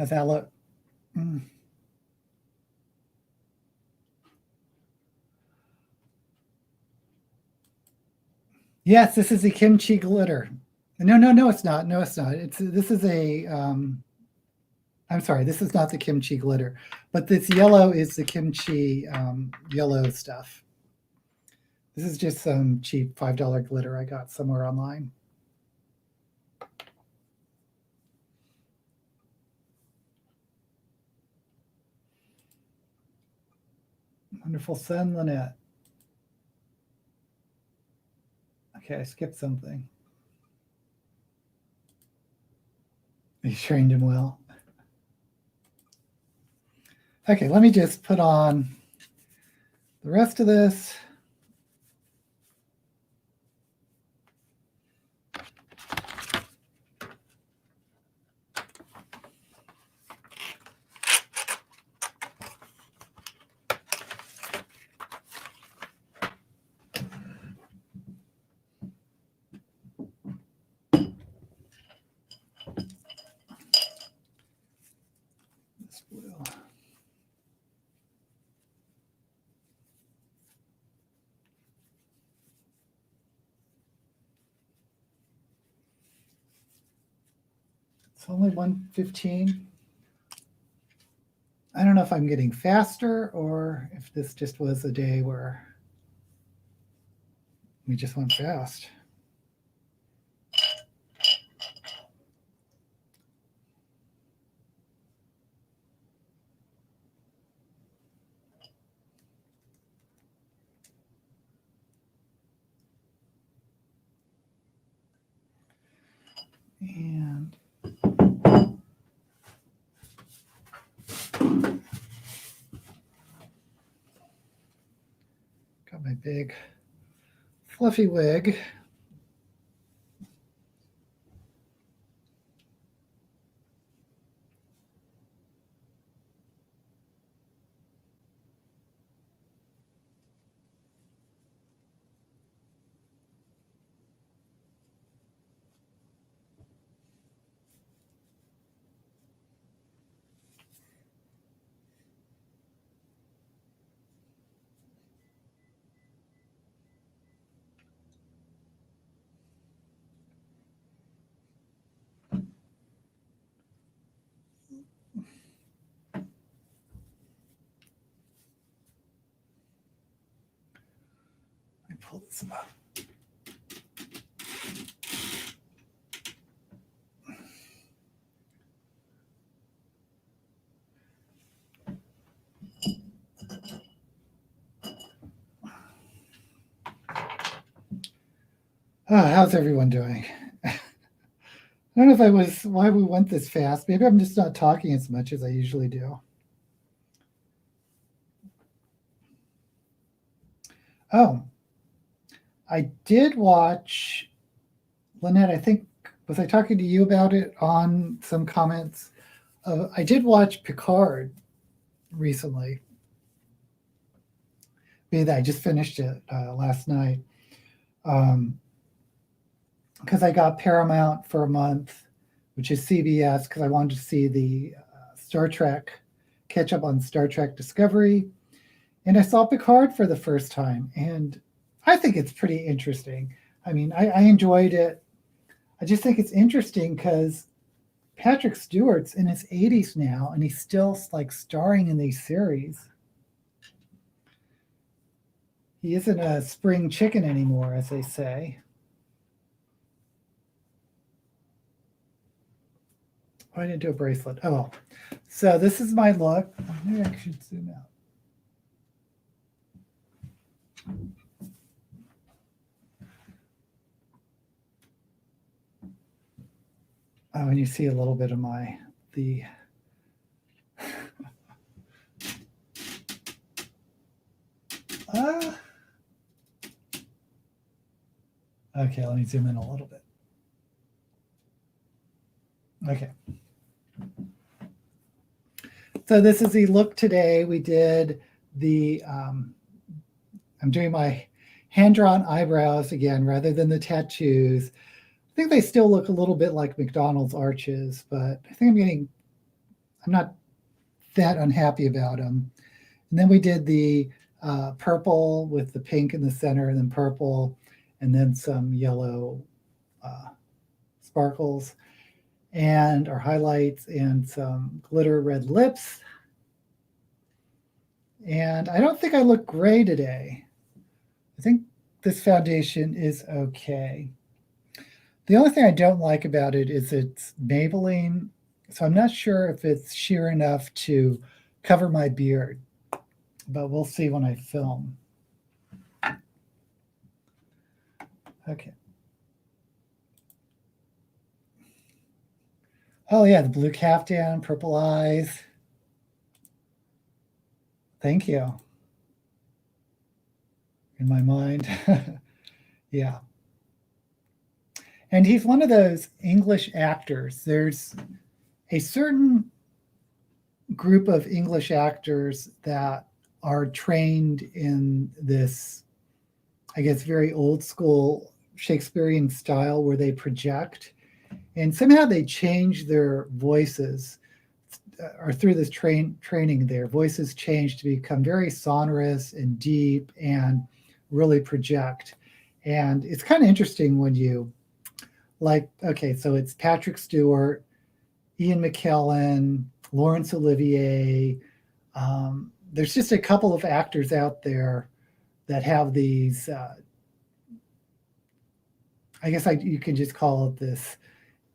How's that look? Yes, this is a kimchi glitter. No, it's not. No, it's not. This is a. I'm sorry, this is not the kimchi glitter, but this yellow is the kimchi yellow stuff. This is just some cheap $5 glitter I got somewhere online. Wonderful sun, Lynette. Okay, I skipped something. You trained him well. Okay, let me just put on the rest of this. only 1:15. I don't know if I'm getting faster or if this just was a day where we just went fast. And got my big fluffy wig. Pull this up. How's everyone doing? I don't know if I was why we went this fast. Maybe I'm just not talking as much as I usually do. Oh, I did watch, Lynette, I think, was I talking to you about it on some comments? I did watch Picard recently. I just finished it last night. Because I got Paramount for a month, which is CBS, because I wanted to see the Star Trek, catch up on Star Trek Discovery. And I saw Picard for the first time, and I think it's pretty interesting. I mean, I enjoyed it. I just think it's interesting because Patrick Stewart's in his 80s now, and he's still like starring in these series. He isn't a spring chicken anymore, as they say. Oh, I didn't do a bracelet. Oh, well. So this is my look. Maybe I should zoom out. Oh, and you see a little bit of the okay, let me zoom in a little bit. Okay. So this is the look today. We did the, I'm doing my hand-drawn eyebrows again, rather than the tattoos. I think they still look a little bit like McDonald's arches, but I think I'm not that unhappy about them. And then we did the purple with the pink in the center, and then purple, and then some yellow sparkles, and our highlights, and some glitter red lips. And I don't think I look gray today. I think this foundation is okay. The only thing I don't like about it is it's Maybelline, so I'm not sure if it's sheer enough to cover my beard, but we'll see when I film. Okay. Oh yeah, the blue caftan, purple eyes. Thank you. In my mind. Yeah. And he's one of those English actors. There's a certain group of English actors that are trained in this, I guess, very old school Shakespearean style where they project. And somehow they change their voices, or through this training, their voices change to become very sonorous and deep and really project. And it's kind of interesting when you, like, okay, so it's Patrick Stewart, Ian McKellen, Laurence Olivier. There's just a couple of actors out there that have these, I guess you can just call it this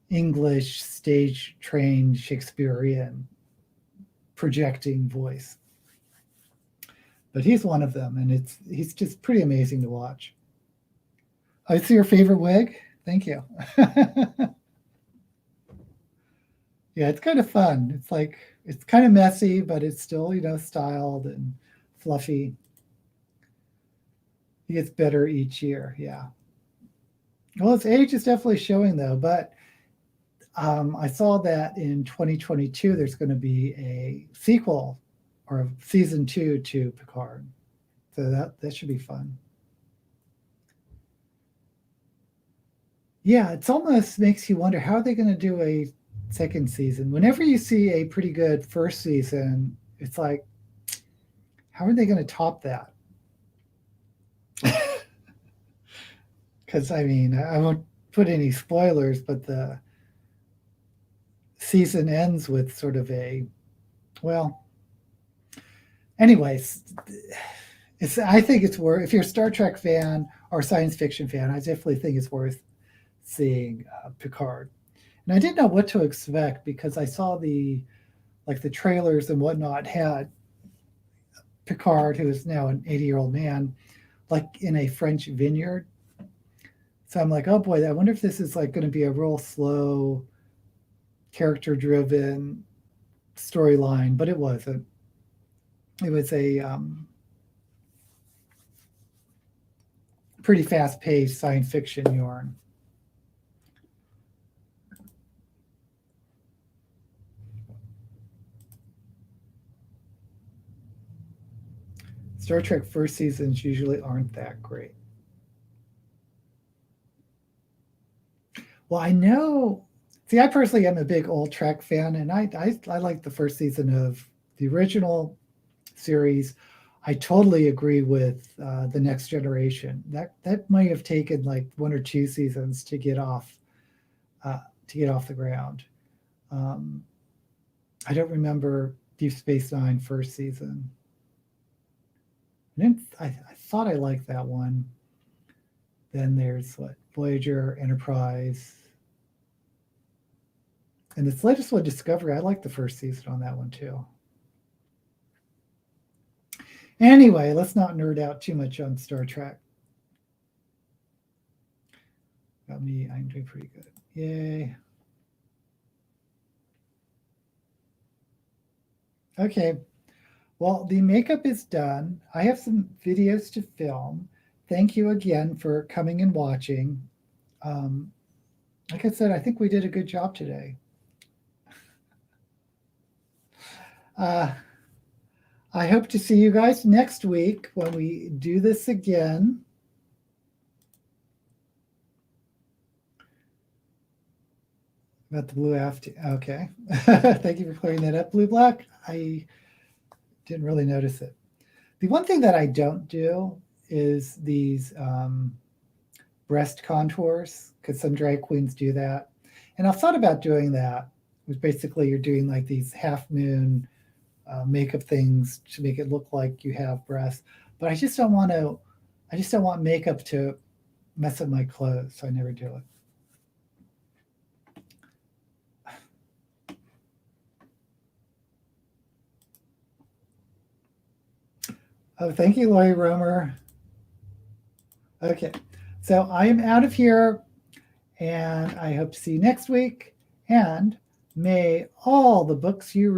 English stage-trained Shakespearean projecting voice. But he's one of them, and he's just pretty amazing to watch. I see your favorite wig. Thank you. Yeah, it's kind of fun. It's kind of messy, but it's still, styled and fluffy. He gets better each year. Yeah. Well, his age is definitely showing though, but I saw that in 2022, there's going to be a sequel or a season 2 to Picard. So that should be fun. Yeah, it almost makes you wonder, how are they going to do a second season? Whenever you see a pretty good first season, it's like, how are they going to top that? Because, I won't put any spoilers, but the season ends with sort of anyways, I think it's worth, if you're a Star Trek fan or science fiction fan, I definitely think it's worth seeing Picard. And I didn't know what to expect because I saw the trailers and whatnot had Picard, who is now an 80-year-old man, in a French vineyard. So I'm like, oh boy, I wonder if this is going to be a real slow, character-driven storyline, but it wasn't. It was a pretty fast-paced science fiction yarn. Star Trek first seasons usually aren't that great. Well, I know. See, I personally am a big old Trek fan, and I like the first season of the original series. I totally agree with the Next Generation. That might have taken 1 or 2 seasons to get off the ground. I don't remember Deep Space Nine first season. I thought I liked that one. Then there's Voyager, Enterprise, and this latest one, Discovery. I like the first season on that one too. Anyway, let's not nerd out too much on Star Trek. Got me, I'm doing pretty good. Yay. Okay. Well, the makeup is done. I have some videos to film. Thank you again for coming and watching. Like I said, I think we did a good job today. I hope to see you guys next week when we do this again. About the blue after. Okay. Thank you for clearing that up, Blue Black. I didn't really notice it. The one thing that I don't do is these breast contours, because some drag queens do that. And I've thought about doing that, which basically you're doing these half moon makeup things to make it look like you have breasts. But I just don't want makeup to mess up my clothes, so I never do it. Oh, thank you, Lori Romer. Okay, so I am out of here, and I hope to see you next week. And may all the books you read